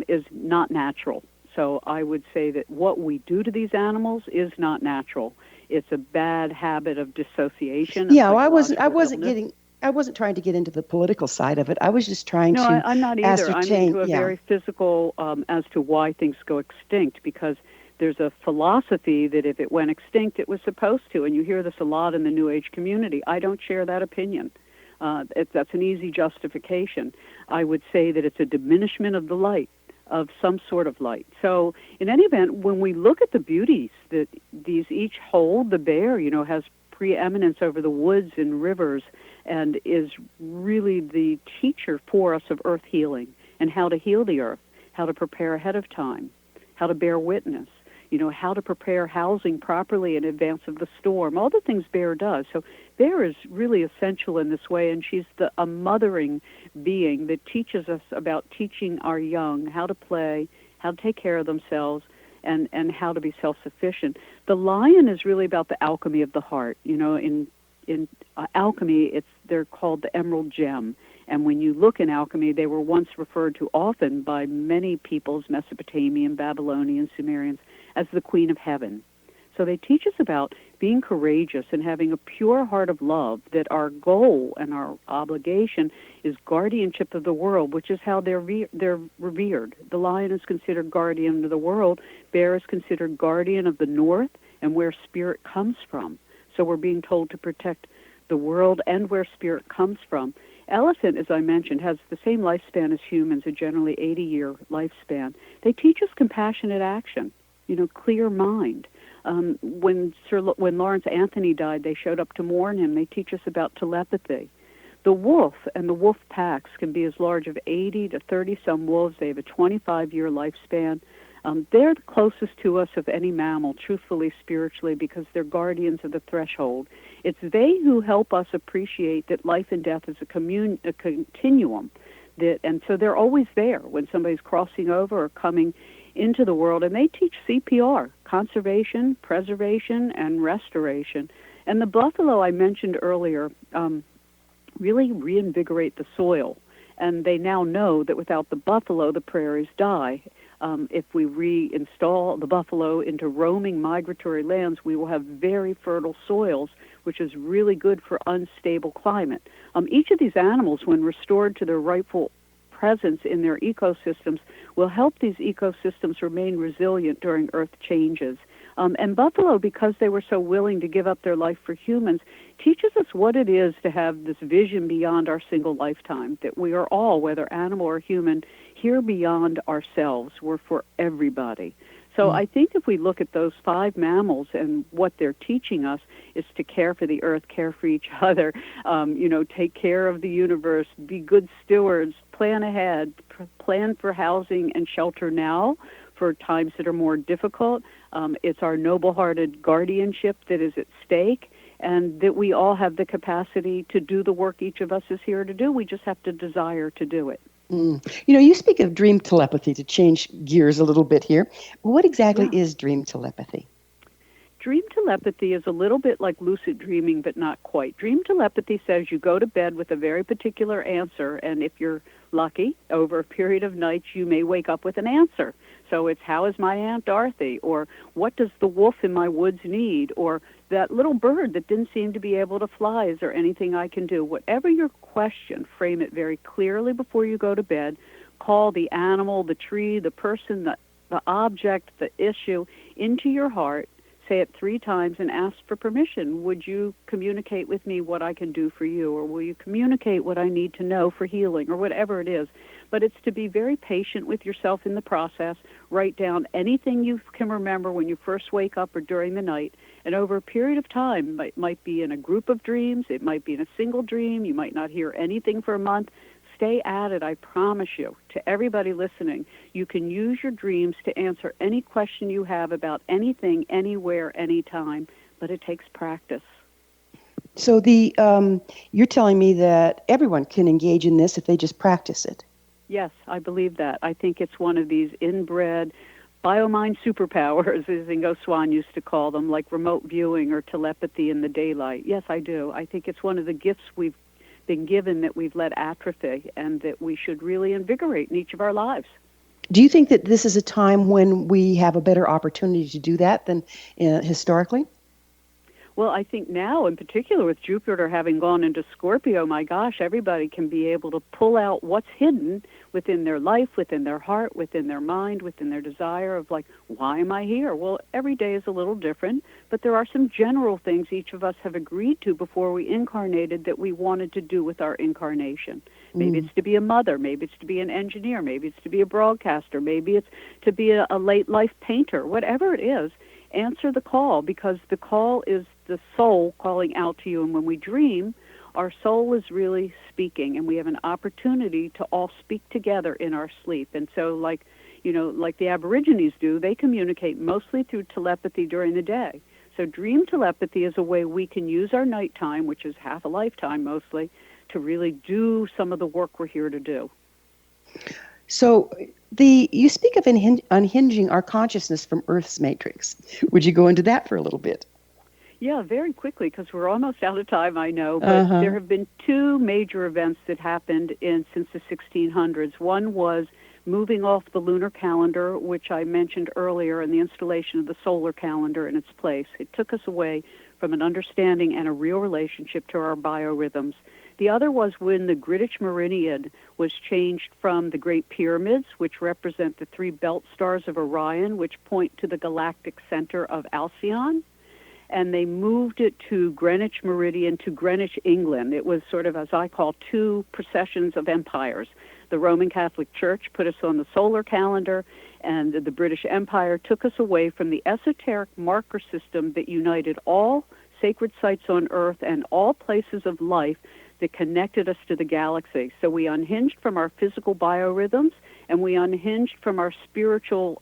is not natural. So I would say that what we do to these animals is not natural. It's a bad habit of dissociation. Yeah, well, I wasn't trying to get into the political side of it. I was just trying to I'm not either. I'm into a yeah. very physical as to why things go extinct, because there's a philosophy that if it went extinct, it was supposed to, and you hear this a lot in the New Age community. I don't share that opinion. That's an easy justification. I would say that it's a diminishment of the light, of some sort of light. So in any event, when we look at the beauties that these each hold, the bear, has preeminence over the woods and rivers and is really the teacher for us of earth healing and how to heal the earth, how to prepare ahead of time, how to bear witness, how to prepare housing properly in advance of the storm, all the things Bear does. So Bear is really essential in this way, and she's a mothering being that teaches us about teaching our young how to play, how to take care of themselves, and how to be self-sufficient. The lion is really about the alchemy of the heart. In alchemy, they're called the emerald gem. And when you look in alchemy, they were once referred to often by many peoples, Mesopotamian, Babylonian, Sumerians, as the Queen of Heaven. So they teach us about being courageous and having a pure heart of love, that our goal and our obligation is guardianship of the world, which is how they're revered. The lion is considered guardian of the world. Bear is considered guardian of the north and where spirit comes from. So we're being told to protect the world and where spirit comes from. Elephant, as I mentioned, has the same lifespan as humans, a generally 80-year lifespan. They teach us compassionate action, clear mind. When Lawrence Anthony died, they showed up to mourn him. They teach us about telepathy. The wolf and the wolf packs can be as large as 80 to 30-some wolves. They have a 25-year lifespan. They're the closest to us of any mammal, truthfully, spiritually, because they're guardians of the threshold. It's they who help us appreciate that life and death is a continuum. And so they're always there when somebody's crossing over or coming into the world, and they teach CPR, conservation, preservation, and restoration. And the buffalo I mentioned earlier really reinvigorate the soil, and they now know that without the buffalo, the prairies die. If we reinstall the buffalo into roaming migratory lands, we will have very fertile soils, which is really good for unstable climate. Each of these animals, when restored to their rightful presence in their ecosystems, will help these ecosystems remain resilient during earth changes. And buffalo, because they were so willing to give up their life for humans, teaches us what it is to have this vision beyond our single lifetime, that we are all, whether animal or human, here beyond ourselves. We're for everybody. So I think if we look at those 5 mammals and what they're teaching us is to care for the earth, care for each other, take care of the universe, be good stewards, plan ahead, plan for housing and shelter now for times that are more difficult. It's our noble-hearted guardianship that is at stake, and that we all have the capacity to do the work each of us is here to do. We just have to desire to do it. You speak of dream telepathy, to change gears a little bit here. What exactly is dream telepathy? Dream telepathy is a little bit like lucid dreaming, but not quite. Dream telepathy says you go to bed with a very particular answer, and if you're lucky, over a period of nights, you may wake up with an answer. So it's, how is my Aunt Dorothy? Or what does the wolf in my woods need? Or that little bird that didn't seem to be able to fly, is there anything I can do? Whatever your question, frame it very clearly before you go to bed. Call the animal, the tree, the person, the object, the issue into your heart. say it 3 times and ask for permission. Would you communicate with me what I can do for you? Or will you communicate what I need to know for healing, or whatever it is? But it's to be very patient with yourself in the process. Write down anything you can remember when you first wake up or during the night. And over a period of time, it might be in a group of dreams, it might be in a single dream, you might not hear anything for a month. Stay at it, I promise you. To everybody listening, you can use your dreams to answer any question you have about anything, anywhere, anytime, but it takes practice. So you're telling me that everyone can engage in this if they just practice it. Yes, I believe that. I think it's one of these inbred biomind superpowers, as Ingo Swann used to call them, like remote viewing or telepathy in the daylight. Yes, I do. I think it's one of the gifts we've been given that we've let atrophy, and that we should really invigorate in each of our lives. Do you think that this is a time when we have a better opportunity to do that than historically? Well, I think now, in particular, with Jupiter having gone into Scorpio, my gosh, everybody can be able to pull out what's hidden within their life, within their heart, within their mind, within their desire of, like, why am I here? Well, every day is a little different, but there are some general things each of us have agreed to before we incarnated that we wanted to do with our incarnation. Maybe it's to be a mother, maybe it's to be an engineer, maybe it's to be a broadcaster, maybe it's to be a late-life painter. Whatever it is, answer the call, because the call is the soul calling out to you. And when we dream, our soul is really speaking, and we have an opportunity to all speak together in our sleep. And so, like the Aborigines do, they communicate mostly through telepathy during the day. So dream telepathy is a way we can use our nighttime, which is half a lifetime mostly, to really do some of the work we're here to do. So you speak of unhinging our consciousness from Earth's matrix. Would you go into that for a little bit? Yeah, very quickly, because we're almost out of time, I know. But there have been 2 major events that happened since the 1600s. One was moving off the lunar calendar, which I mentioned earlier, and the installation of the solar calendar in its place. It took us away from an understanding and a real relationship to our biorhythms. The other was when the Greenwich Meridian was changed from the Great Pyramids, which represent the 3 belt stars of Orion, which point to the galactic center of Alcyon, and they moved it to Greenwich Meridian, to Greenwich, England. It was sort of, as I call, 2 processions of empires. The Roman Catholic Church put us on the solar calendar, and the British Empire took us away from the esoteric marker system that united all sacred sites on Earth and all places of life that connected us to the galaxy. So we unhinged from our physical biorhythms, and we unhinged from our spiritual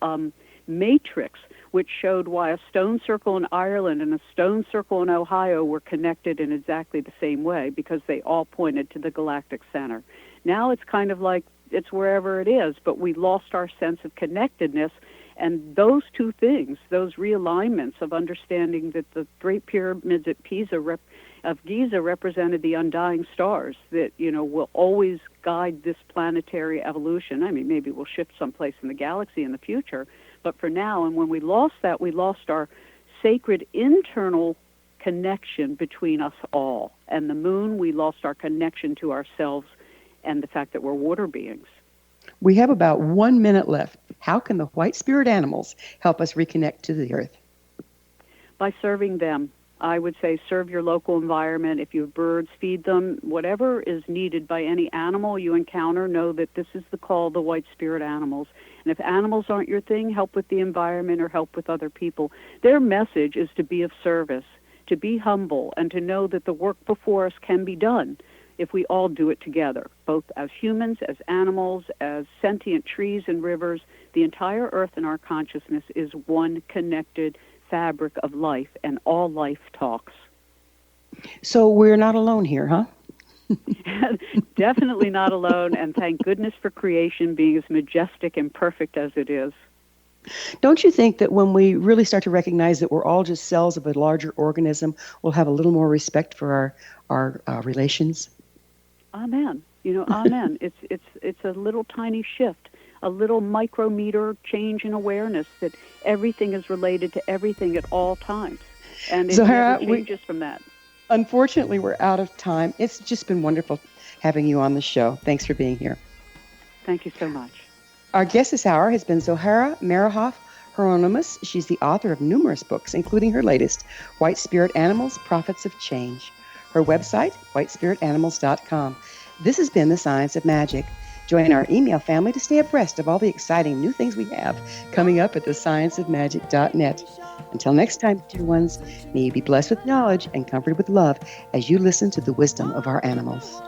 matrix, which showed why a stone circle in Ireland and a stone circle in Ohio were connected in exactly the same way, because they all pointed to the galactic center. Now it's kind of like it's wherever it is, but we lost our sense of connectedness. And those 2 things, those realignments of understanding that the Great Pyramids at Giza represented the undying stars that, will always guide this planetary evolution. I mean, maybe we'll shift someplace in the galaxy in the future, but for now, and when we lost that, we lost our sacred internal connection between us all. And the moon, we lost our connection to ourselves and the fact that we're water beings. We have about 1 minute left. How can the white spirit animals help us reconnect to the earth? By serving them. I would say serve your local environment. If you have birds, feed them. Whatever is needed by any animal you encounter, know that this is the call of the white spirit animals. And if animals aren't your thing, help with the environment or help with other people. Their message is to be of service, to be humble, and to know that the work before us can be done if we all do it together, both as humans, as animals, as sentient trees and rivers. The entire earth and our consciousness is one connected fabric of life, and all life talks. So we're not alone here, huh? Definitely not alone, and thank goodness for creation being as majestic and perfect as it is. Don't you think that when we really start to recognize that we're all just cells of a larger organism, we'll have a little more respect for our relations? Amen. Amen. It's a little tiny shift, a little micrometer change in awareness that everything is related to everything at all times. And it Zohara, never changes from that. Unfortunately, we're out of time. It's just been wonderful having you on the show. Thanks for being here. Thank you so much. Our guest this hour has been Zohara Meyerhoff Hieronimus. She's the author of numerous books, including her latest, White Spirit Animals, Prophets of Change. Her website, whitespiritanimals.com. This has been The Science of Magic. Join our email family to stay abreast of all the exciting new things we have coming up at thescienceofmagic.net. Until next time, dear ones, may you be blessed with knowledge and comforted with love as you listen to the wisdom of our animals.